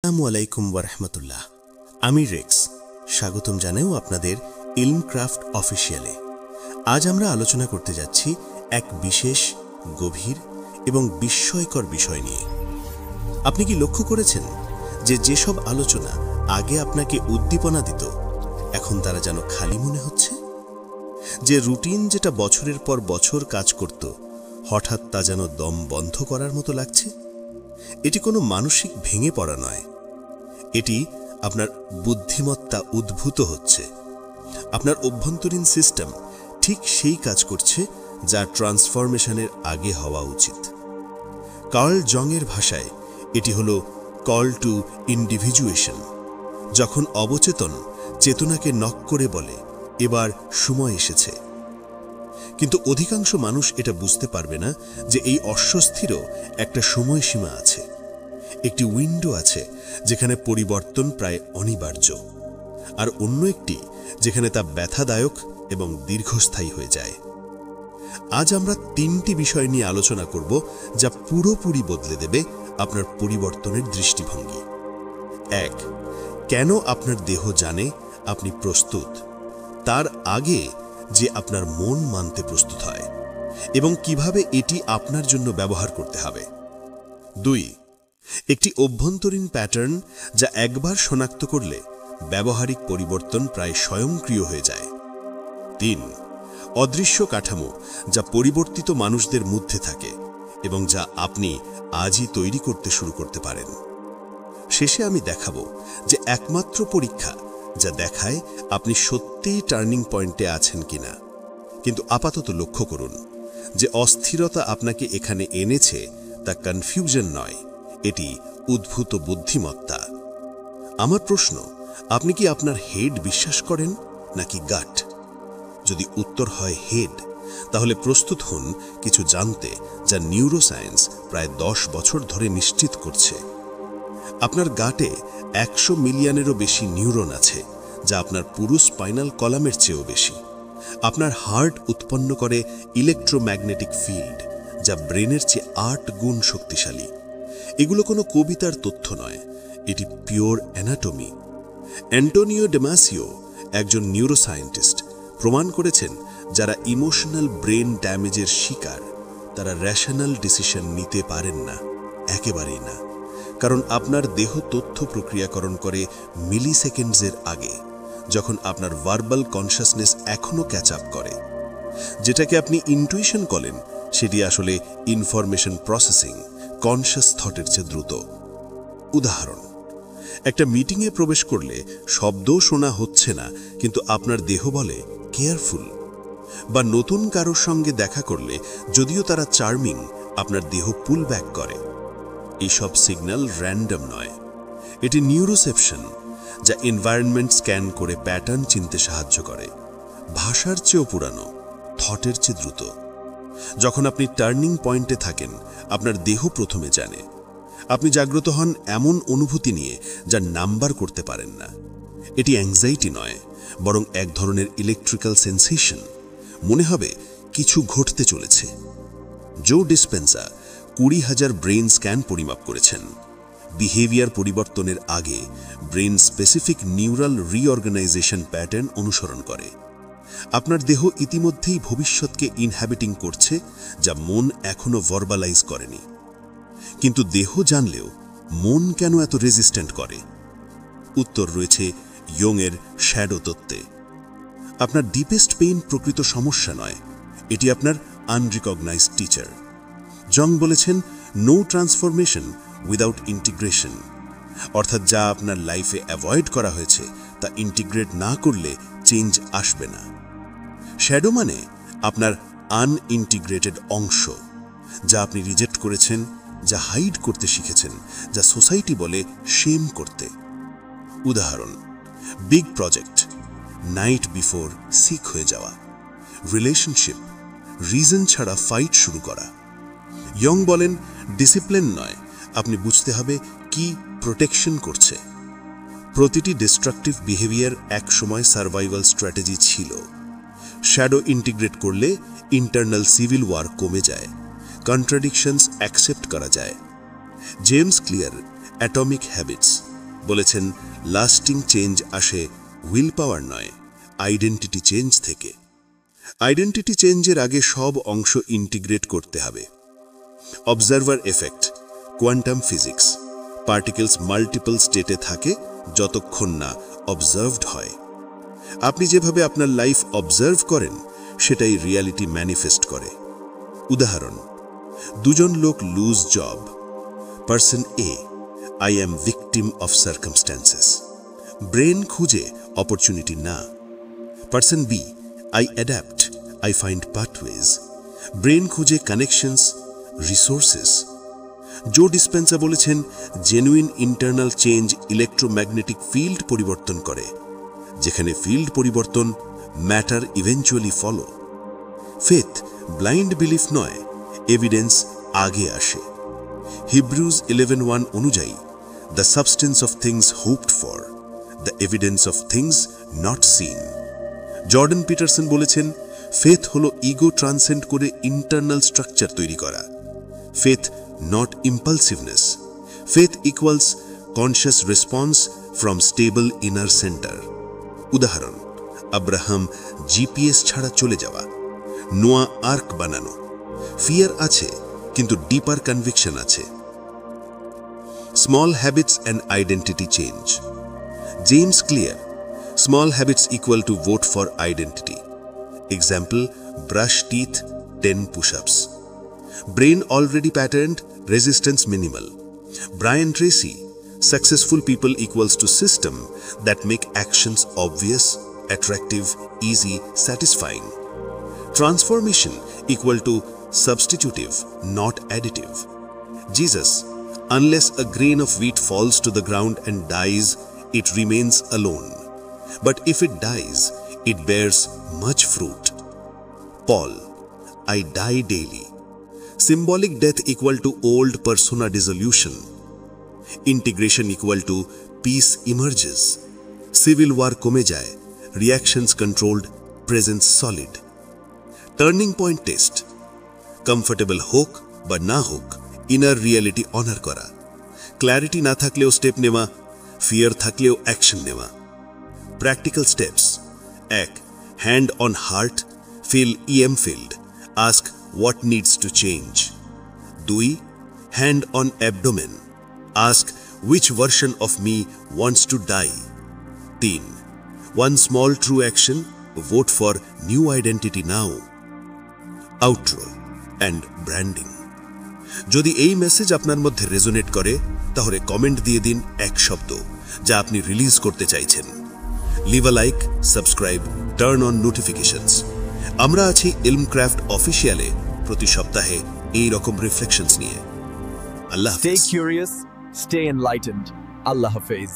আসসালামু আলাইকুম ওয়া রাহমাতুল্লাহ। আমি রেক্স, স্বাগতম জানাই আপনাদের ইলমক্রাফট অফিশিয়ালে। আজ আমরা আলোচনা করতে যাচ্ছি এক বিশেষ, গভীর এবং বিস্ময়কর বিষয় নিয়ে। আপনি কি লক্ষ্য করেছেন যে যেসব আলোচনা আগে আপনাকে উদ্দীপনা দিত, এখন তারা যেন খালি মনে হচ্ছে? যে রুটিন যেটা বছরের পর বছর কাজ করত, হঠাৎ তা যেন দম বন্ধ করার মতো লাগছে। এটি কোনো মানসিক ভেঙে পড়া নয়, এটি আপনার বুদ্ধিমত্তা উদ্ভূত হচ্ছে। আপনার অভ্যন্তরীণ সিস্টেম ঠিক সেই কাজ করছে যা ট্রান্সফরমেশনের আগে হওয়া উচিত। কার্ল জংয়ের ভাষায় এটি হল কল টু ইন্ডিভিজুয়েশন, যখন অবচেতন চেতনাকে নক করে বলে, এবার সময় এসেছে। কিন্তু অধিকাংশ মানুষ এটা বুঝতে পারবে না যে এই অস্বস্তিরও একটা সময়সীমা আছে, একটি উইন্ডো আছে যেখানে পরিবর্তন প্রায় অনিবার্য, আর অন্য একটি যেখানে তা ব্যথাদায়ক এবং দীর্ঘস্থায়ী হয়ে যায়। আজ আমরা তিনটি বিষয় নিয়ে আলোচনা করব যা পুরোপুরি বদলে দেবে আপনার পরিবর্তনের দৃষ্টিভঙ্গি। 1. কেন আপনার দেহ জানে আপনি প্রস্তুত তার আগে যে আপনার মন মানতে প্রস্তুত হয়, এবং কিভাবে এটি আপনার জন্য ব্যবহার করতে হবে। 2. একটি অভ্যন্তরীণ প্যাটার্ন যা একবার শনাক্ত করলে ব্যবহারিক পরিবর্তন প্রায় স্বয়ংক্রিয় হয়ে যায়। 3. অদৃশ্য কাঠামো যা পরিবর্তিত মানুষদের মধ্যে থাকে এবং যা আপনি আজই তৈরি করতে শুরু করতে পারেন। শেষে আমি দেখাবো যে একমাত্র পরীক্ষা যা দেখায় আপনি সত্যিই টার্নিং পয়েন্টে আছেন কিনা। কিন্তু আপাতত লক্ষ্য করুন যে অস্থিরতা আপনাকে এখানে এনেছে তা কনফিউশন নয়, এটি উদ্ভূত বুদ্ধিমত্তা। আমার প্রশ্ন, আপনি কি আপনার হেড বিশ্বাস করেন নাকি গাট? যদি উত্তর হয় হেড, তাহলে প্রস্তুত হন কিছু জানতে যা নিউরোসায়েন্স প্রায় 10 বছর ধরে নিশ্চিত করছে। আপনার গাটে 100 মিলিয়নেরও বেশি নিউরন আছে, যা আপনার পুরো স্পাইনাল কলামের চেয়েও বেশি। আপনার হার্ট উৎপন্ন করে ইলেকট্রোম্যাগনেটিক ফিল্ড, যা ব্রেনের চেয়ে 8 গুণ শক্তিশালী। এগুলো কোনো কবিতার তথ্য নয়, এটি পিওর অ্যানাটমি। অ্যান্টোনিও ডেমাসিও, একজন নিউরোসায়েন্টিস্ট, প্রমাণ করেছেন যারা ইমোশনাল ব্রেন ড্যামেজের শিকার তারা রেশনাল ডিসিশন নিতে পারেন না, একেবারেই না। কারণ আপনার দেহ তথ্য প্রক্রিয়াকরণ করে মিলি সেকেন্ডসের আগে, যখন আপনার ভার্বাল কনশাসনেস এখনও ক্যাচ আপ করে। যেটাকে আপনি ইনটুইশন বলেন, সেটি আসলে ইনফরমেশন প্রসেসিং কনশাস থটের চেয়ে দ্রুত। উদাহরণ, একটা মিটিংয়ে প্রবেশ করলে শব্দও শোনা হচ্ছে না, কিন্তু আপনার দেহ বলে কেয়ারফুল। বা নতুন কারোর সঙ্গে দেখা করলে যদিও তারা চার্মিং, আপনার দেহ পুল ব্যাক করে। এইসব সিগন্যাল র্যান্ডম নয়, এটি নিউরোসেপশন, যা এনভায়রনমেন্ট স্ক্যান করে প্যাটার্ন চিনতে সাহায্য করে। ভাষার চেয়েও পুরানো, থটের চেয়ে দ্রুত। যখন আপনি টার্নিং পয়েন্টে থাকেন, আপনার দেহ প্রথমে জানে। আপনি জাগ্রত হন এমন অনুভূতি নিয়ে যা নাম্বার করতে পারেন না। এটি অ্যাংজাইটি নয়, বরং এক ধরনের ইলেকট্রিক্যাল সেন্সেশন। মনে হবে কিছু ঘটতে চলেছে। জো ডিসপেন্সা 20,000 ব্রেন স্ক্যান পরিমাপ করেছেন। বিহেভিয়ার পরিবর্তনের আগে brain specific neural reorganisation pattern অনুসরণ করে। আপনার দেহ ইতিমধ্যেই ভবিষ্যৎকে ইনহ্যাবিটিং করছে, যা মন এখনো ভার্বালাইজ করেনি। কিন্তু দেহ জানলেও মন কেন এত রেজিস্ট্যান্ট করে? উত্তর রয়েছে ইয়ংয়ের শ্যাডো তত্ত্বে। আপনার ডিপেস্ট পেইন প্রকৃত সমস্যা নয়, এটি আপনার আনরিকগনাইজড টিচার। জং বলেছেন, নো ট্রান্সফরমেশন উইদাউট ইন্টিগ্রেশন, অর্থাৎ যা আপনার লাইফে অ্যাভয়েড করা হয়েছে তা ইন্টিগ্রেট না করলে চেঞ্জ আসবে না। শ্যাডো মানে আপনার আনইন্টিগ্রেটেড অংশ, যা আপনি রিজেক্ট করেছেন, যা হাইড করতে শিখেছেন, যা সোসাইটি বলে শেম করতে। উদাহরণ, big project, night before sick হয়ে যাওয়া। রিলেশনশিপ, রিজন ছাড়া ফাইট শুরু করা। ইয়ং বলেন, ডিসিপ্লিন নয়, আপনি বুঝতে হবে কি প্রোটেকশন করছে। প্রতিটি ডিস্ট্রাকটিভ বিহেভিয়ার এক সময় সার্ভাইভাল স্ট্র্যাটেজি ছিল। শ্যাডো ইন্টিগ্রেট করলে ইন্টারনাল সিভিল ওয়ার কমে যায়, কন্ট্রাডিকশনস অ্যাকসেপ্ট করা যায়। জেমস ক্লিয়ার, অ্যাটমিক হ্যাবিটস, বলেছেন লাস্টিং চেঞ্জ আসে উইল পাওয়ার নয়, আইডেন্টিটি চেঞ্জ থেকে। আইডেন্টিটি চেঞ্জের আগে সব অংশ ইন্টিগ্রেট করতে হবে। Observer effect, quantum physics, particles multiple স্টেটে থাকে যতক্ষণ না অবজার্ভড হয়। আপনি যেভাবে আপনার লাইফ অবজার্ভ করেন সেটাই রিয়ালিটি ম্যানিফেস্ট করে। উদাহরণ, দুজন লোক lose job. Person A, I am victim of circumstances, brain খুঁজে অপরচুনিটি না। Person B, I adapt, I find pathways, brain খুঁজে কানেকশনস, রিসোর্সেস। জো ডিসপেন্সা বলেছেন genuine internal change electromagnetic field পরিবর্তন করে, যেখানে ফিল্ড পরিবর্তন, matter eventually follow. Faith blind belief নয়, evidence আগে আসে। হিব্রুজ 11:1 অনুযায়ী, the substance of things hoped for, the evidence of things not seen. Jordan Peterson বলেছেন ফেথ হলো ইগো ট্রান্সেন্ড করে ইন্টারনাল স্ট্রাকচার তৈরি করা। Faith not impulsiveness, faith equals conscious response from stable inner centre. উদাহরণ, Abraham GPS ছাড়া চলে যাওয়া, Noah ark বানানো। ফিয়ার আছে কিন্তু ডিপার কনভিকশন আছে। Small habits and identity change. James Clear, small habits equal to vote for identity. Example, brush teeth, 10 push-ups. Brain already patterned, resistance minimal. Brian Tracy, successful people equals to system that make actions obvious, attractive, easy, satisfying. Transformation equal to substitutive, not additive. Jesus, unless a grain of wheat falls to the ground and dies, it remains alone. But if it dies, it bears much fruit. Paul, I die daily. Symbolic death equal to old persona dissolution. Integration equal to peace emerges. Civil war kome jaye, reactions controlled, presence solid. Turning point test. Comfortable হোক বা না হোক, inner reality honour করা। Clarity না থাকলেও step নেওয়া, fear থাকলেও action নেওয়া। Practical steps: 1. Hand on heart, feel EM field, ask what needs to change. 2. Hand on abdomen, ask which version of me wants to die. 3. One small true action, vote for new identity now. Outro and branding. যদি এই message আপনার মধ্যে resonate করে তাহলে comment দিয়ে দিন এক শব্দ যা আপনি রিলিজ করতে চাইছেন। Leave a like, subscribe, turn on notifications. আমরা আছি ইলমক্রাফট অফিসিয়ালে প্রতি সপ্তাহে এই রকম রিফ্লেকশনস নিয়ে। আল্লাহ হাফেজ। Stay curious, stay enlightened. Allah Hafiz.